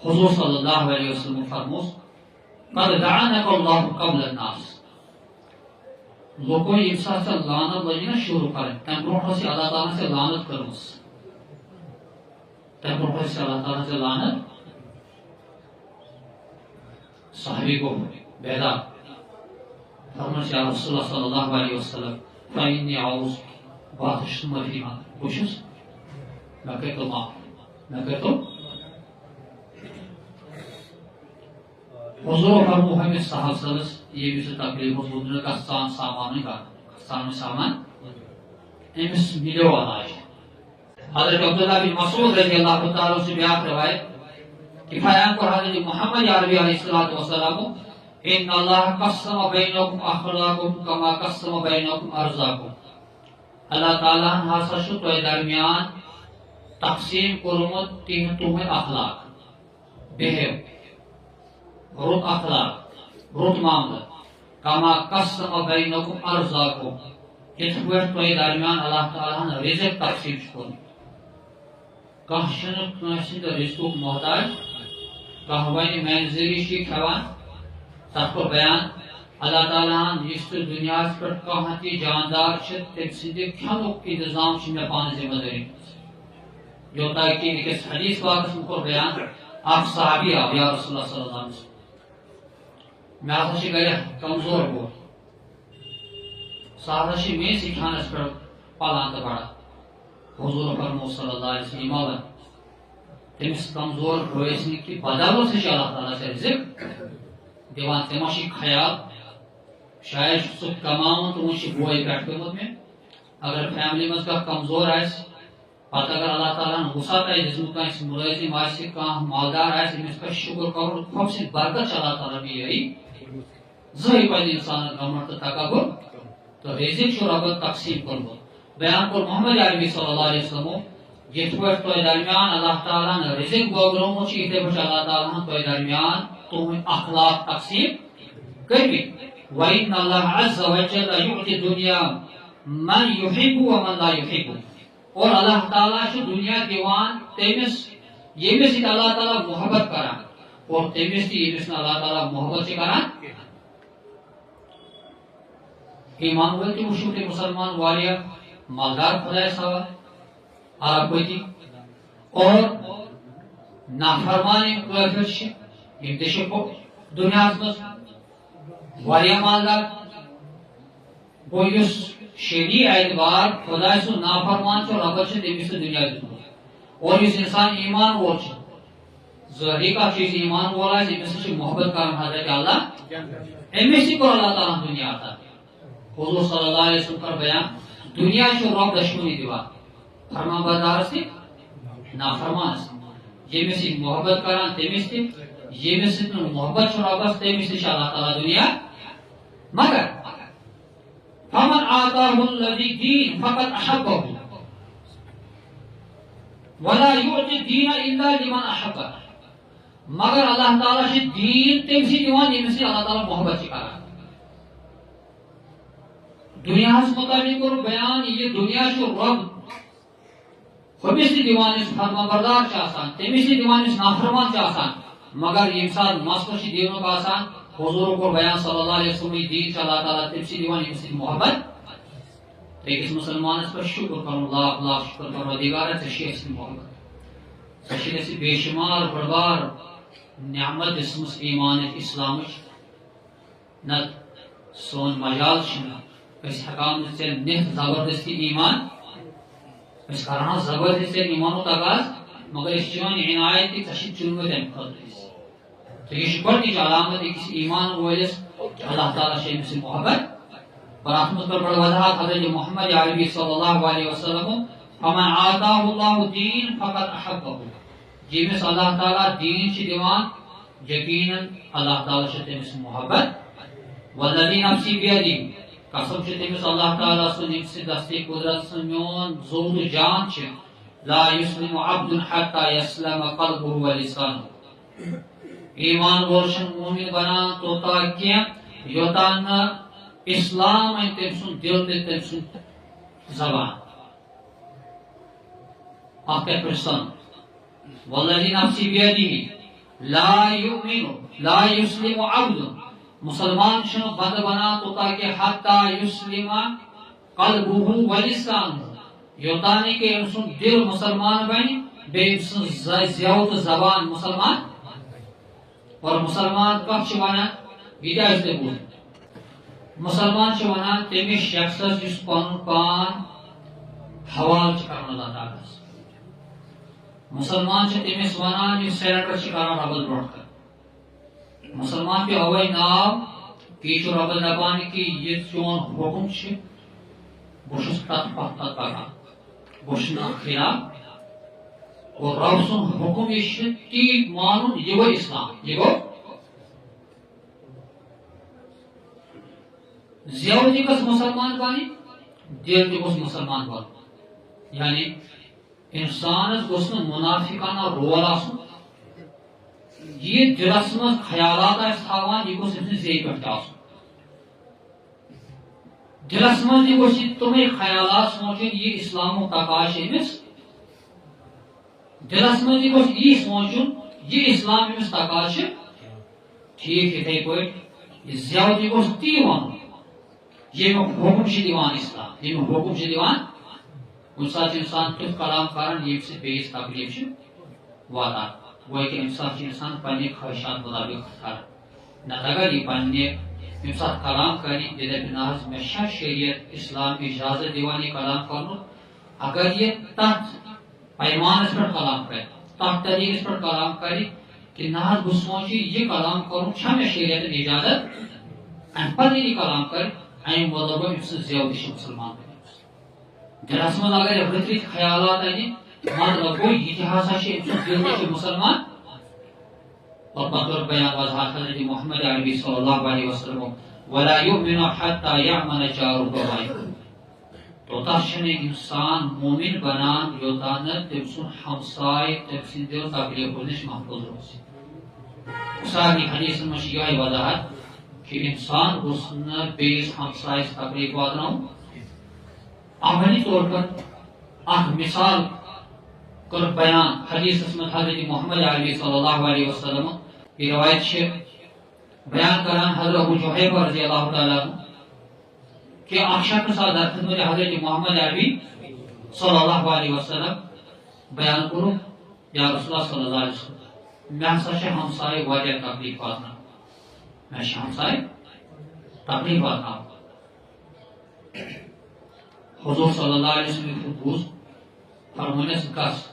حضور صلی اللہ علیہ وسلم فرموس قد لعنک اللہ قبل الناس لوگوں یہ ساتھ سے لعنت لگی نا شروع کریں تم برونٹھ سے اللہ تعالیٰ سے لعنت کرمس تم برونٹھ سے اللہ تعالیٰ سے لعنت صحابی کو بیدار فرمس یا رسول اللہ صلی اللہ علیہ وسلم فإنی اعوذ بات شمر فی خوشس میں کہتا ہوں حضور فرمو ہمیں صاحب سلس یہ بھی سے تقریب حضور کا سامان کا سامان امس ملیو علاج حضرت عبداللہ بن مسعود رضی اللہ تعالیٰ سے بیان روایت کہ بیان کو حضرت محمد عربی علیہ السلام ان اللہ قسم بینکم اخلاقکم کما قسم بینکم ارزاقکم اللہ تعالیٰ ہاسا شو تو درمیان تقسیم کرمت تمہیں اخلاق بہیو رت اخلاق رت معاملہ کما قسم بینکم ارزاقکم اس پٲٹھۍ تۄہہِ درمیان اللہ تعالیٰ ہن رزق تقسیم کوٚرمُت کانٛہہ چھُنہٕ کٲنٛسہِ ہٕنٛدِ رزقُک محتاج کانٛہہ وَنہِ میانہِ ذٔریعہٕ چھُ یہِ کھٮ۪وان تتھ کوٚر بیان اللہ تعالیٰ ہن یُس تہِ دُنیاہس پٮ۪ٹھ کانٛہہ تہِ جاندار چھِ تٔمۍ سٕنٛدِ کھٮ۪نُک انتظام چھُ مےٚ پانہٕ ذمہٕ دٲری یوٚتام کہِ أکِس حدیث واقعس منٛز کوٚر بیان اکھ صحابی آو یا رسول اللہ صلی اللہ علیہ وسلم مےٚ ہسا چھِ گرِ کمزور کور سُہ ہسا چھِ میٲنسٕے کھٮ۪نس پٮ۪ٹھ پلان تہٕ بڑان حضور فرمو صلی اللہ علیہ وسلم یہِ ما وَن تٔمِس کمزور بٲیِس نہٕ کہِ بدل ہسا چھِ اللہ تعالیٰ ژےٚ رزق دِوان ژےٚ ما چھُے خیال شاید چھُ سُہ کماوان تہٕ وۄنۍ چھُ بوے پٮ۪ٹھ پیوٚمُت مےٚ اگر فیملی منٛز کانٛہہ کمزور آسہِ پتہٕ اگر اللہ تعالیٰ ہن وُسعت آسہِ دِژمٕژ کٲنٛسہِ مُلٲزِم آسہِ کانٛہہ مالدار آسہِ أمِس پزِ شُکر کرُن خوف سۭتۍ برکت چھِ اللہ تعالیٰ بیٚیہِ زٕہٕنۍ پزِ اِنسانس گمنڈ تہٕ تکبر تہٕ رزق چھُ رۄبن تقسیٖم کوٚرمُت بیان کوٚر محمد عربی صلی اللہ علیہ وسلمو یِتھ پٲٹھۍ تۄہہِ درمیان اللہ تعالیٰ ہن رزق بٲگرومُت چھُ یِتھے پٲٹھۍ چھُ اللہ تعالیٰ ہن تۄہہِ درمیان تُہنٛدۍ اخلاق تقسیٖم کٔرمٕتۍ وَإِنَّ اللَّهَ عَزَّ وَجَلَّ يُعْطِي الدُّنْيَا مَنْ يُحِبُّ وَمَنْ لَا يُحِبُّ اور اللہ تعالیٰ چھُ دنیا دِوان تٔمِس ییٚمِس سۭتۍ اللہ تعالیٰ محبت کران اور تٔمِس تہِ ییٚمِس نہٕ اللہ تعالیٰ محبت چھِ کران ایمان وٲلۍ تہِ وٕچھِو تُہۍ مُسلمان واریاہ مالدار خۄدایس حوالہٕ ارب پٔتی اور نافرمان یِم کٲفِر چھِ یِم تہِ چھِ دُنیاہس منٛز واریاہ مالدار گوٚو یُس شرعی اعتبار خدا سُنٛد نافرمان چھُ رۄبس چھُ تٔمِس سُہ دُنیا دیُتمُت اور یُس انسان ایمان وول چھُ ظٲہری کتھ چھُ یُس ایمان وول آسہِ أمِس سۭتۍ چھُ محبت کران حضرت اللہ أمِس تہِ کوٚر اللہ تعالیٰ ہن دُنیا عطا حضور صلی اللہ علیہ وسلم کر بیان دنیا چھُ رۄب دشمنی دِوان فرمان بردارس تہِ نافرمانس ییٚمِس سۭتۍ محبت کران تٔمِس تہِ ییٚمِس سۭتۍ نہٕ محبت چھُ رۄبس تٔمِس تہِ چھُ اللہ تعالیٰ دُنیا مگر فمن آتاه الذي دين فقد أحبه ولا يعطي الدين إلا لمن أحبه مگر اللہ تعالیٰ چھُ دیٖن تٔمسٕے دِوان ییٚمِس سۭتۍ اللہ تعالیٰ محبت چھُ کران دُنیاہس مُتعلق کوٚر بیان یہِ دُنیا چھُ رۄب ہُمِس تہِ دِوان یُس فرمانبردار چھُ آسان تٔمِس تہِ دِوان یُس نافرمان چھُ آسان مگر ییٚمہِ ساتہٕ مسلہٕ چھُ دیٖنُک آسان حضور کوٚر بیان صلی اللہ علیہ وسلم یہِ دیٖن چھُ اللہ تعالیٰ تٔمسٕے دِوان ییٚمِس سۭتۍ محبت تہٕ أکِس مُسلمانس پٮ۪ٹھ شُکر کرُن لاکھ لاکھ شُکر پروردگارا ژےٚ چھُے اَسہِ محبت ژےٚ چھُے اَسہِ بے شُمار بٔڑ بار نعمت دِژمٕژ ایٖمانٕچ اِسلامٕچ نتہٕ سون مجال چھُنہٕ أسۍ ہٮ۪کان نہٕ ژےٚ نِتھ زبردستی ایٖمان أسۍ کرہاو زبردستی ایٖمانُک تقاض مگر أسۍ چھِ چٲنۍ عنایت تہِ ژےٚ چھُے چُنمُت اَمہِ خٲطرٕ أسۍ تہٕ یہِ چھُ گۄڈنِچ علامت أکِس ایٖمان وٲلِس اللہ تعالیٰ چھُ أمِس سۭتۍ محبت اور اتھ منٛز کٔر بڑٕ وضاحت حضرت محمد عربی صلی اللہ علیہ وسلم فمن آتاه اللہ دین فقد احبہ ییٚمِس اللہ تعالیٰ دیٖن چھُ دِوان یقیٖناً اللہ تعالیٰ چھُ تٔمِس محبت والذی نفسی بیدی قسم چھُ تٔمِس اللہ تعالیٰ سُنٛد ییٚمہِ سۭتۍ دستی قدرت سُنٛد میون زو تہٕ جان چھِ لا یسلم عبد حتی یسلم قلبہ ولسانہ ایمان وول چھُنہٕ مومن بنان توٚتام کینٛہہ یوٚتام نہٕ اسلام اَنہِ تٔمۍ سُنٛد دل تہٕ تٔمۍ سُنٛد زبان اکھ کتھ پٮ۪ٹھ سن والذی نفسی بیدی لا یسلم عبد مسلمان چھن بند بنا تو تاکہ حتی یسلم قلبہ و لسانہ یوتانی کہ ام سن دل مسلمان بنی بے سن زیو تو زبان مسلمان اور مسلمان کب چھ ونان یہ اسے بول مسلمان چھ ونان تمس شخصس جس پن پان حوال چھ کرن اللہ تعالی مسلمان چھ تمس ونان یہ سیرنڈر چھ کران رب برونٹ کر مسلمان پہ اوے نام کہ چھ رب دپان کہ یہ چون حکم چھ بوشس تت پتہ کران بوشنا خلاف اور رب سن حکم یہ تی مانن یہ گو اسلام یہ گو زیادتی کس مسلمان بانی دل تہ گوس مسلمان بن یعنی انسانس گوس منافقانہ رول آسن یہ دلس مز خیالات آس تھاوان یہ گوس امس زی پہ آسن دلس مز یہ گوس تمے خیالات سوچن یہ اسلام و تقاش امس دلس مز یہ گوس یہ سوچن یہ اسلام امس تقاش ٹھیک اتھے پہ زیادتی گوس تی ون یہ حکم دیوان اسلام یہ حکم دیوان کن سات انسان تیت کلام کران یہ سے بیس تکلیف واتان وہ کہ امہ سات انسان پنہ خواہشات مطابق کر نہ اگر یہ پنہ امہ سات کلام کری یہ دپ نا مے شریعت اسلام اجازت دیوان یہ کلام کرن اگر یہ تت پیمانس پر کلام کرے تت طریقس پر کلام کرے کہ نا بہ سوچ یہ کلام کرن مے شریعت اجازت ام پتہ یہ کلام کر این مطلب ام سن زیادتی مسلمان دلس مز اگر رترت خیالات این مطلب گو یہ ہسا ام سن دل تہ مسلمان اور پتہ بیان وضاحت حضرت محمد عربی صلی اللہ علیہ وسلم ولا یؤمن حتى یعمل جاره بوائقه تو تشن انسان مومن بنان یوتان تم سن ہمسائے تم سن دل تکلیف نش محفوظ روز ساری حدیث میں یہ وضاحت کہ انسان گوس نہ بیس ہمسائے تکلیف واتنو عملی طور پر اخ مثال کر بیان حدیث میں حضرت محمد عربی صلی اللہ علیہ وسلم کی روایت ہے بیان کران حضرت ابو جحیفہ رضی اللہ تعالی عنہ کہ اخشا کے ساتھ خدمت حضرت محمد عربی صلی اللہ علیہ وسلم بیان کرو یا رسول اللہ صلی اللہ علیہ وسلم میں ہسا ہمسائے واریاہ تکلیف واتنا میں ہمسائے تکلیف واتنا حضور صلی اللہ علیہ وسلم بوز فرمانس گس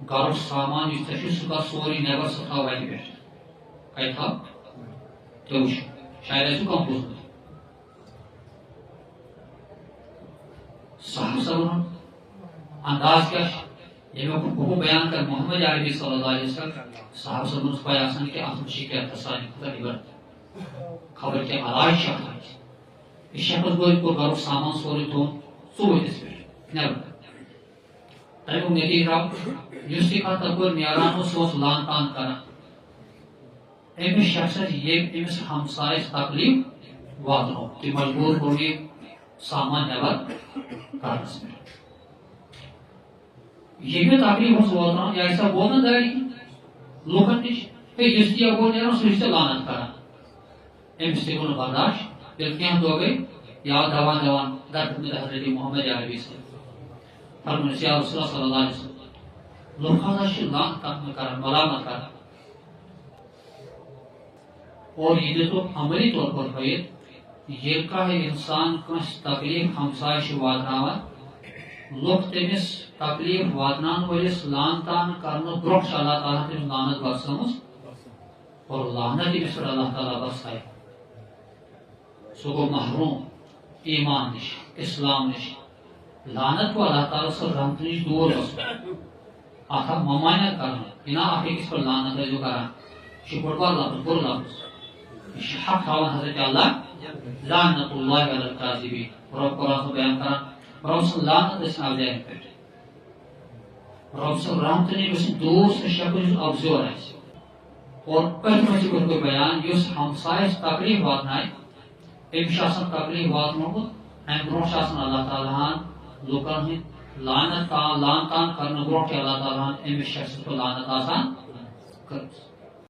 گھر سامان یہ سہ سوری نیبر سہ تھو وتہ پہ کتہ تھو تو شاید آسو کم بوزمت صاحب صبر انداز کیا حکم بیان کر محمد عربی صلی اللہ علیہ وسلم صاحب صبر پہ آسان کہ ات مجھ کیا سانی خدا نبر خبر کیا علاج شخص یہ شخص گو گھر سامان سوری تھون ثوتس پہ نیبر تمیک نتیجہ اس تپر نیران سہ لان تان کران امس شخص یہ امس ہمسائے تکلیف واتنو تہ مجبور کور یہ سامان نیبر کرنس پہ یہ تکلیف واتنو یہ ایسا بولنا داری لوکن نش اس تہ گو نیران سہ لانت کران امس تہ گو برداشت یل کینٛہہ دۄہ گٔے یا دوان دوان در خدمت حضرت محمد عربی صلی فرمانس یا رسول اللہ صلی اللہ علیہ وسلم لوگ ہسا لانت کران ملامت کران اور یہ دیتو عملی طور پر ہوئیت یہ کہا انسان کنس تکلیف ہمسائے واتناوان لوگ تمس تکلیف واتنان ولس لان تان کرنے برونٛہہ اللہ تعالیٰ تمس لانت برسمس اور لانت تمس پر اللہ تعالیٰ برسائے سہ گو محروم ایمان نش اسلام نش لانت کو اللہ تعالیٰ سر رحمت نش دور ات ممانعت کرنا نا اخ أکس پر لانت ٲسِو کران یہ بوڑ بار لفظ بوٚڑ لفظ یہ حق تھاوان حضرت اللہ لعنت اللہ علی الکاذبین رب قرآن بیان کران رب سن لعنت ٲسِن افزایَن پٮ۪ٹھ رب سن رحمت نش گژھِ دوٗر سُہ شخص یُس افزور آسہِ اور پٔتمہِ چھُ کوٚرمُت بیان یُس ہمسایَس تکلیف واتنایہِ أمِس چھُ آسان تکلیف واتنومُت امہِ برونٛہہ چھُ آسان اللہ تعالیٰ ہن لُکن ہٕنٛدۍ لان تان کرنہٕ برونٛہہ چھُ اللہ تعالیٰ ہن أمِس شخصس پٮ۪ٹھ لعنت آسان کٔرمٕژ